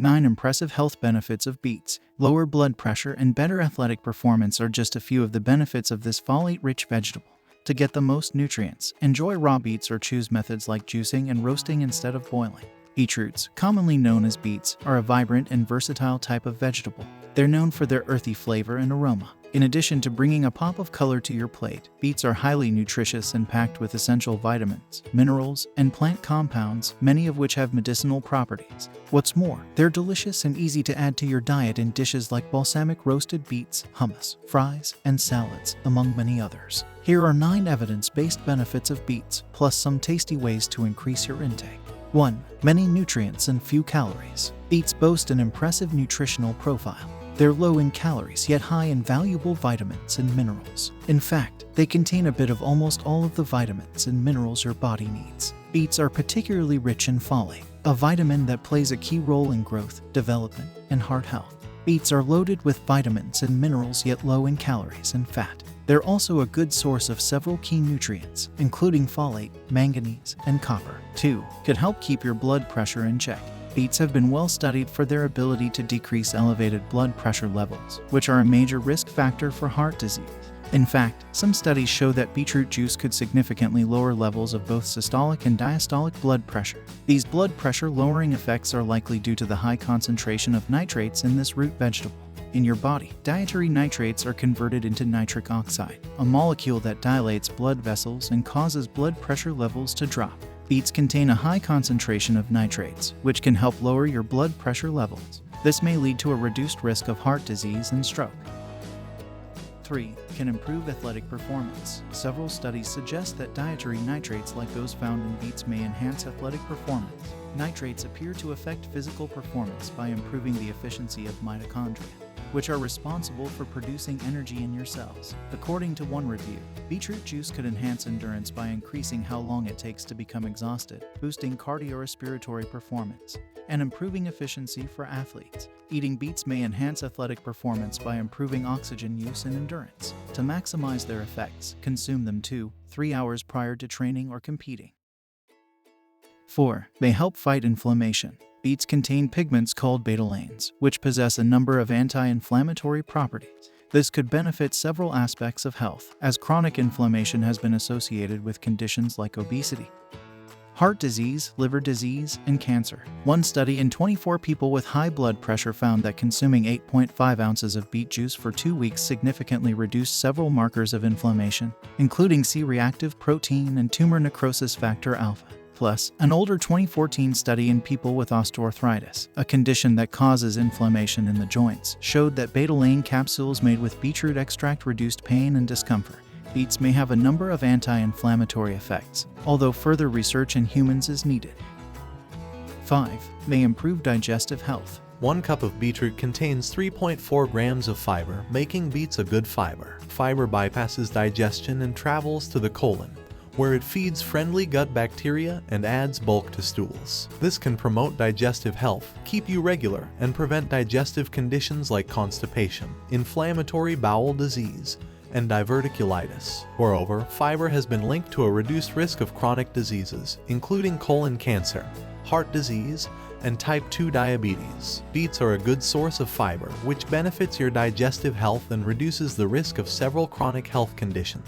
9 impressive health benefits of beets. Lower blood pressure and better athletic performance are just a few of the benefits of this folate-rich vegetable. To get the most nutrients, enjoy raw beets or choose methods like juicing and roasting instead of boiling. Beetroots, commonly known as beets, are a vibrant and versatile type of vegetable. They're known for their earthy flavor and aroma. In addition to bringing a pop of color to your plate, beets are highly nutritious and packed with essential vitamins, minerals, and plant compounds, many of which have medicinal properties. What's more, they're delicious and easy to add to your diet in dishes like balsamic roasted beets, hummus, fries, and salads, among many others. Here are 9 evidence-based benefits of beets, plus some tasty ways to increase your intake. 1. Many nutrients and few calories. Beets boast an impressive nutritional profile. They're low in calories yet high in valuable vitamins and minerals. In fact, they contain a bit of almost all of the vitamins and minerals your body needs. Beets are particularly rich in folate, a vitamin that plays a key role in growth, development, and heart health. Beets are loaded with vitamins and minerals yet low in calories and fat. They're also a good source of several key nutrients, including folate, manganese, and copper. 2. Could help keep your blood pressure in check. Beets have been well studied for their ability to decrease elevated blood pressure levels, which are a major risk factor for heart disease. In fact, some studies show that beetroot juice could significantly lower levels of both systolic and diastolic blood pressure. These blood pressure lowering effects are likely due to the high concentration of nitrates in this root vegetable. In your body, dietary nitrates are converted into nitric oxide, a molecule that dilates blood vessels and causes blood pressure levels to drop. Beets contain a high concentration of nitrates, which can help lower your blood pressure levels. This may lead to a reduced risk of heart disease and stroke. 3. Can improve athletic performance. Several studies suggest that dietary nitrates like those found in beets may enhance athletic performance. Nitrates appear to affect physical performance by improving the efficiency of mitochondria, which are responsible for producing energy in your cells. According to one review, beetroot juice could enhance endurance by increasing how long it takes to become exhausted, boosting cardiorespiratory performance, and improving efficiency for athletes. Eating beets may enhance athletic performance by improving oxygen use and endurance. To maximize their effects, consume them 2-3 hours prior to training or competing. 4. They help fight inflammation. Beets contain pigments called betalains, which possess a number of anti-inflammatory properties. This could benefit several aspects of health, as chronic inflammation has been associated with conditions like obesity, heart disease, liver disease, and cancer. One study in 24 people with high blood pressure found that consuming 8.5 ounces of beet juice for 2 weeks significantly reduced several markers of inflammation, including C-reactive protein and tumor necrosis factor alpha. Plus, an older 2014 study in people with osteoarthritis, a condition that causes inflammation in the joints, showed that betalain capsules made with beetroot extract reduced pain and discomfort. Beets may have a number of anti-inflammatory effects, although further research in humans is needed. 5. May improve digestive health. 1 cup of beetroot contains 3.4 grams of fiber, making beets a good fiber. Fiber bypasses digestion and travels to the colon, where it feeds friendly gut bacteria and adds bulk to stools. This can promote digestive health, keep you regular, and prevent digestive conditions like constipation, inflammatory bowel disease, and diverticulitis. Moreover, fiber has been linked to a reduced risk of chronic diseases, including colon cancer, heart disease, and type 2 diabetes. Beets are a good source of fiber, which benefits your digestive health and reduces the risk of several chronic health conditions.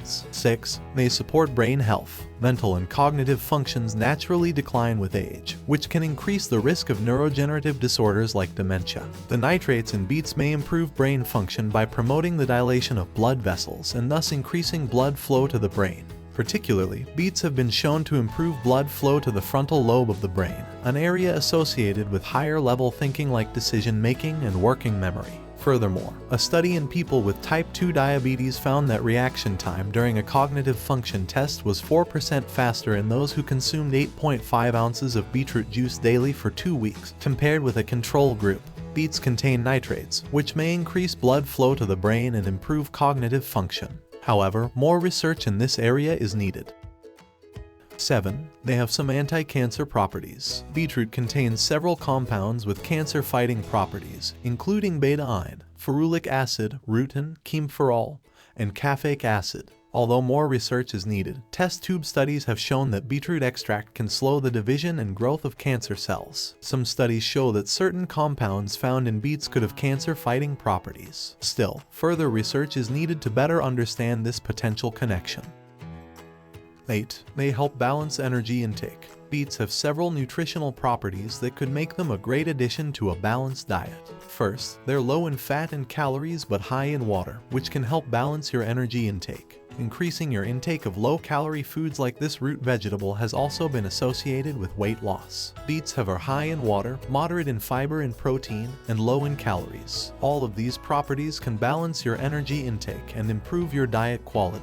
6. May support brain health. Mental and cognitive functions naturally decline with age, which can increase the risk of neurodegenerative disorders like dementia. The nitrates in beets may improve brain function by promoting the dilation of blood vessels and thus increasing blood flow to the brain. Particularly, beets have been shown to improve blood flow to the frontal lobe of the brain, an area associated with higher-level thinking like decision-making and working memory. Furthermore, a study in people with type 2 diabetes found that reaction time during a cognitive function test was 4% faster in those who consumed 8.5 ounces of beetroot juice daily for 2 weeks, compared with a control group. Beets contain nitrates, which may increase blood flow to the brain and improve cognitive function. However, more research in this area is needed. 7. They have some anti-cancer properties. Beetroot contains several compounds with cancer-fighting properties, including beta-ine, ferulic acid, rutin, camphorol, and caffeic acid. Although more research is needed, test tube studies have shown that beetroot extract can slow the division and growth of cancer cells. Some studies show that certain compounds found in beets could have cancer-fighting properties. Still, further research is needed to better understand this potential connection. 8. They help balance energy intake. Beets have several nutritional properties that could make them a great addition to a balanced diet. First, they're low in fat and calories but high in water, which can help balance your energy intake. Increasing your intake of low-calorie foods like this root vegetable has also been associated with weight loss. Beets are high in water, moderate in fiber and protein, and low in calories. All of these properties can balance your energy intake and improve your diet quality.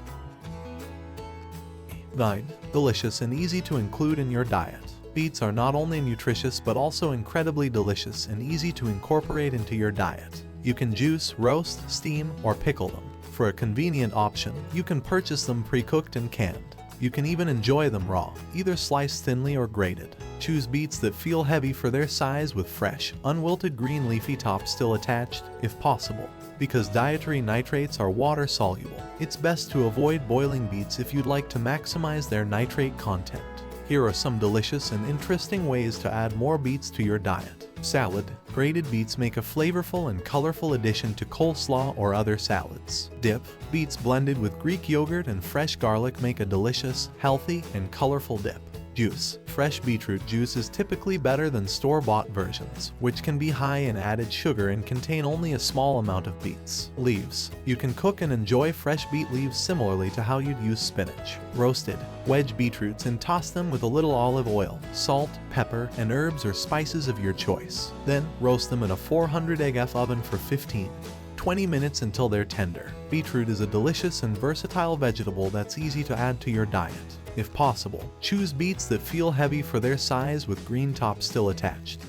9. Delicious and easy to include in your diet. Beets are not only nutritious but also incredibly delicious and easy to incorporate into your diet. You can juice, roast, steam, or pickle them. For a convenient option, you can purchase them pre-cooked and canned. You can even enjoy them raw, either sliced thinly or grated. Choose beets that feel heavy for their size with fresh, unwilted green leafy tops still attached, if possible. Because dietary nitrates are water-soluble, it's best to avoid boiling beets if you'd like to maximize their nitrate content. Here are some delicious and interesting ways to add more beets to your diet. Salad. Grated beets make a flavorful and colorful addition to coleslaw or other salads. Dip. Beets blended with Greek yogurt and fresh garlic make a delicious, healthy, and colorful dip. Juice. Fresh beetroot juice is typically better than store-bought versions, which can be high in added sugar and contain only a small amount of beets. Leaves. You can cook and enjoy fresh beet leaves similarly to how you'd use spinach. Roasted. Wedge beetroots and toss them with a little olive oil, salt, pepper, and herbs or spices of your choice. Then, roast them in a 400 egg-F oven for 15–20 minutes until they're tender. Beetroot is a delicious and versatile vegetable that's easy to add to your diet. If possible, choose beets that feel heavy for their size with green tops still attached.